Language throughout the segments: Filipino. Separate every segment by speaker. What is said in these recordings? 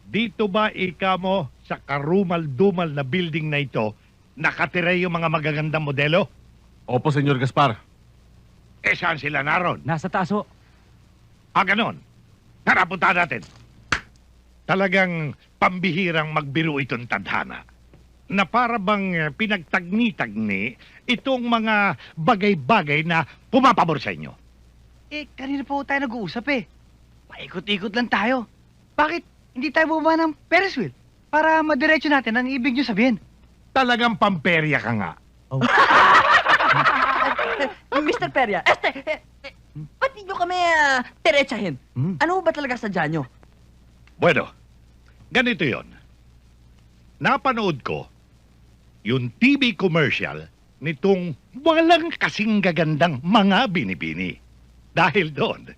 Speaker 1: dito ba mo sa karumal-dumal na building na ito nakatira yung mga magagandang modelo?
Speaker 2: Opo, Senyor Gaspar.
Speaker 1: Eh, saan sila naroon?
Speaker 3: Nasa taas ho.
Speaker 1: Ganon. Tara, punta natin. Talagang pambihirang magbiro itong tadhana. Na para bang pinagtagni-tagni itong mga bagay-bagay na pumapabor sa inyo.
Speaker 4: Eh, kanina pa ho tayo nag-uusap eh. Paikot-ikot lang tayo. Bakit hindi tayo bumaba ng Ferris wheel? Para madiretso natin ang ibig nyo sabihin.
Speaker 1: Talagang pamperya ka nga.
Speaker 5: Mr. Peria, ba't nyo kami diretsahin? Ano ba talaga sadya nyo?
Speaker 1: Bueno, ganito yon. Napanood ko yung TV commercial nitong walang kasing gagandang mga binibini. Dahil doon,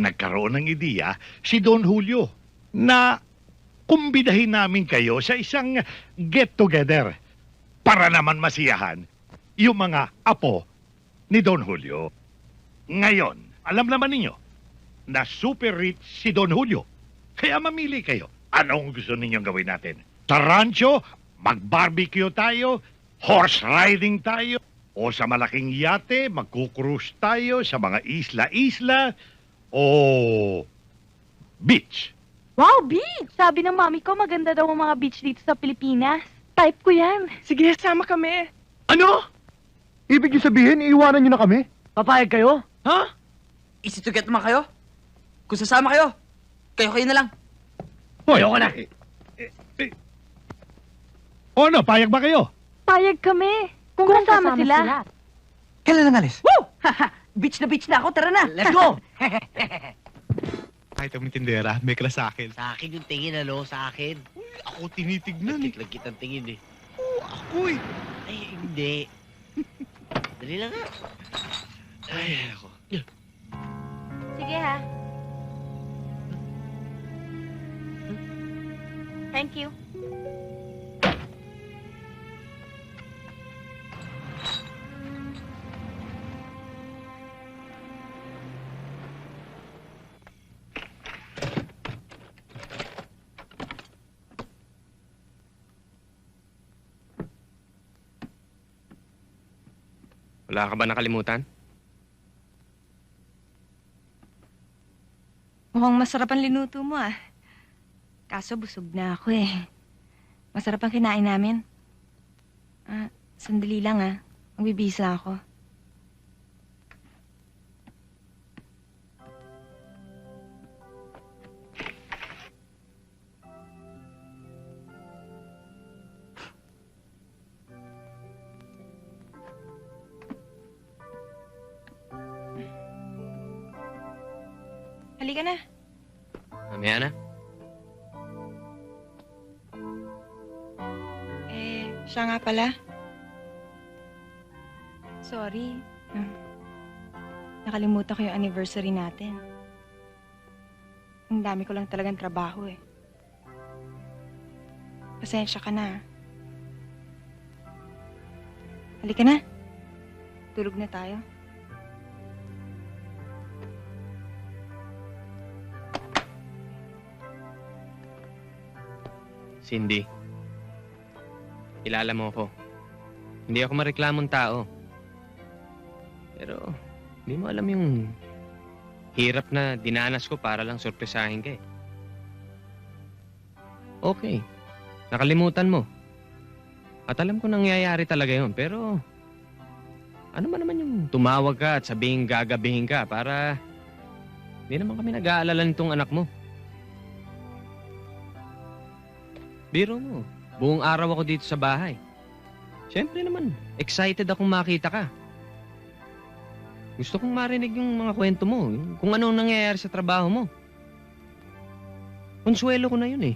Speaker 1: nagkaroon ng ideya si Don Julio na kumbidahin namin kayo sa isang get-together para naman masiyahan yung mga apo ni Don Julio. Ngayon, alam naman ninyo na super rich si Don Julio. Kaya mamili kayo. Anong gusto ninyong gawin natin? Sa rancho, mag-barbecue tayo, horse riding tayo, o sa malaking yate, magkukrus tayo sa mga isla-isla, o beach.
Speaker 6: Wow, beach! Sabi ng mami ko, maganda daw ang mga beach dito sa Pilipinas. Type ko yan.
Speaker 7: Sige, sama kami.
Speaker 3: Ano? Ibig niyo sabihin, iiwanan niyo na kami? Papayag kayo?
Speaker 5: Ha? Easy to get naman kayo? Kung sasama kayo, kayo na lang.
Speaker 1: Hoy, ayoko na. O ano, payag ba kayo?
Speaker 6: Payag kami. Kung kasama sila.
Speaker 4: Kailan ang alis?
Speaker 5: Woo! Beach na ako, tara na.
Speaker 4: Let's go!
Speaker 8: Kahit ang tindera, may kala sa akin.
Speaker 9: Sa akin yung tingin, sa akin.
Speaker 8: Uy, ako tinitignan eh.
Speaker 9: Nagkiklag kitang tingin eh.
Speaker 8: Oo, ako eh.
Speaker 9: Ay, hindi. Dali lang nga.
Speaker 8: Ay, ako.
Speaker 6: Sige ha. Thank you.
Speaker 10: Wala ka ba nakalimutan?
Speaker 7: Mukhang masarap ang linuto mo ah. Kaso busog na ako eh. Masarap ang kinain namin. Sandali lang ah. Magbibisa ako. Halika na.
Speaker 10: Mamaya na.
Speaker 7: Siya nga pala. Sorry. Nakalimutan ko yung anniversary natin. Ang dami ko lang talagang trabaho eh. Pasensya ka na. Halika na. Tulog na tayo.
Speaker 10: Cindy, kilala mo ako. Hindi ako mareklamong tao. Pero, hindi mo alam yung hirap na dinanas ko para lang sorpresahin ka eh. Okay, nakalimutan mo. At alam ko nangyayari talaga yun, pero ano ba naman yung tumawag ka at sabihing gagabihin ka para hindi naman kami nag-aalala nitong anak mo. Biro mo, buong araw ako dito sa bahay. Siyempre naman, excited akong makita ka. Gusto kong marinig yung mga kwento mo, kung anong nangyayari sa trabaho mo. Konsuelo ko na yun eh.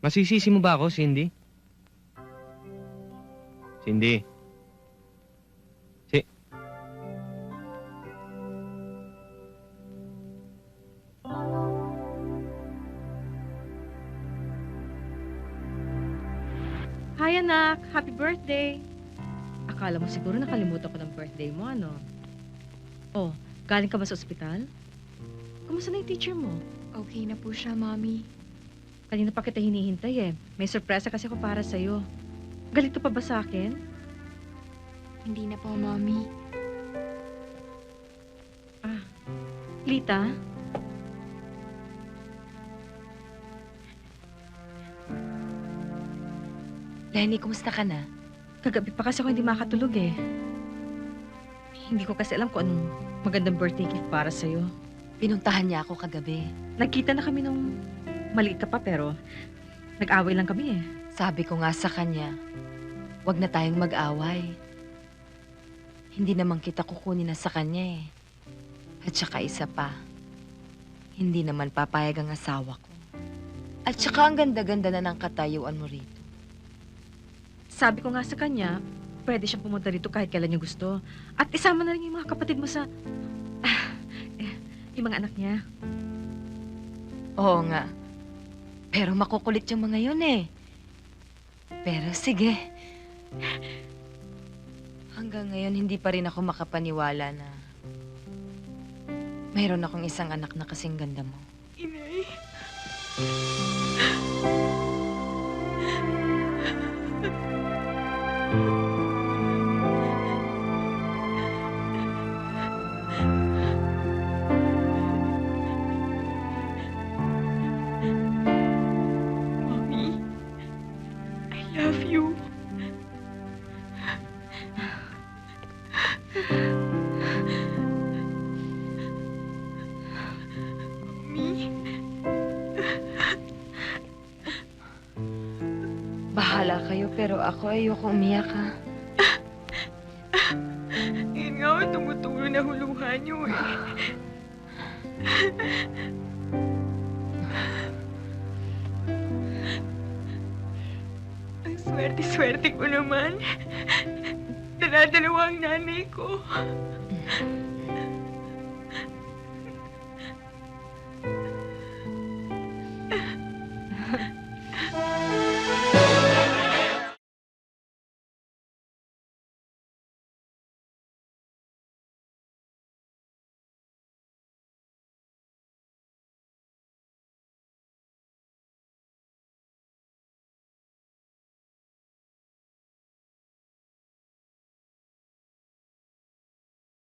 Speaker 10: Masisisi mo ba ako, Cindy? Cindy?
Speaker 7: Hi anak, happy birthday. Akala mo siguro nakalimutan ko ng birthday mo, ano? Oh, galing ka ba sa ospital? Kumusta na yung teacher mo? Okay na po siya, Mommy.
Speaker 11: Kanina pa kita hinihintay eh. May sorpresa kasi ako para sa'yo. Galito pa ba sa akin?
Speaker 7: Hindi na po, Mommy.
Speaker 11: Lita?
Speaker 7: Lenny, kumusta ka na?
Speaker 11: Kagabi pa kasi ako hindi makatulog eh. Hindi ko kasi alam kung anong magandang birthday gift para sa'yo.
Speaker 7: Pinuntahan niya ako kagabi.
Speaker 11: Nagkita na kami nung maliit ka pa pero nag-away lang kami eh.
Speaker 7: Sabi ko nga sa kanya, wag na tayong mag-away. Hindi naman kita kukunin na sa kanya eh. At saka isa pa, hindi naman papayag ang asawa ko. At saka ang ganda-ganda na ng katayuan mo rito.
Speaker 11: Sabi ko nga sa kanya, pwede siyang pumunta rito kahit kailan niya gusto. At isama na rin yung mga kapatid mo sa... yung mga anak niya.
Speaker 7: Oo nga. Pero makukulit yung mga yun eh. Pero sige. Hanggang ngayon, hindi pa rin ako makapaniwala na mayroon akong isang anak na kasing ganda mo. Inay. Mommy, I love you. Mommy. Bahala kayo, pero ako ayoko umiyak, ha? Yun nga, tumutulo na huluhan niyo, eh. Ang swerte-swerte ko naman. Dala-dalawa ang nanay ko.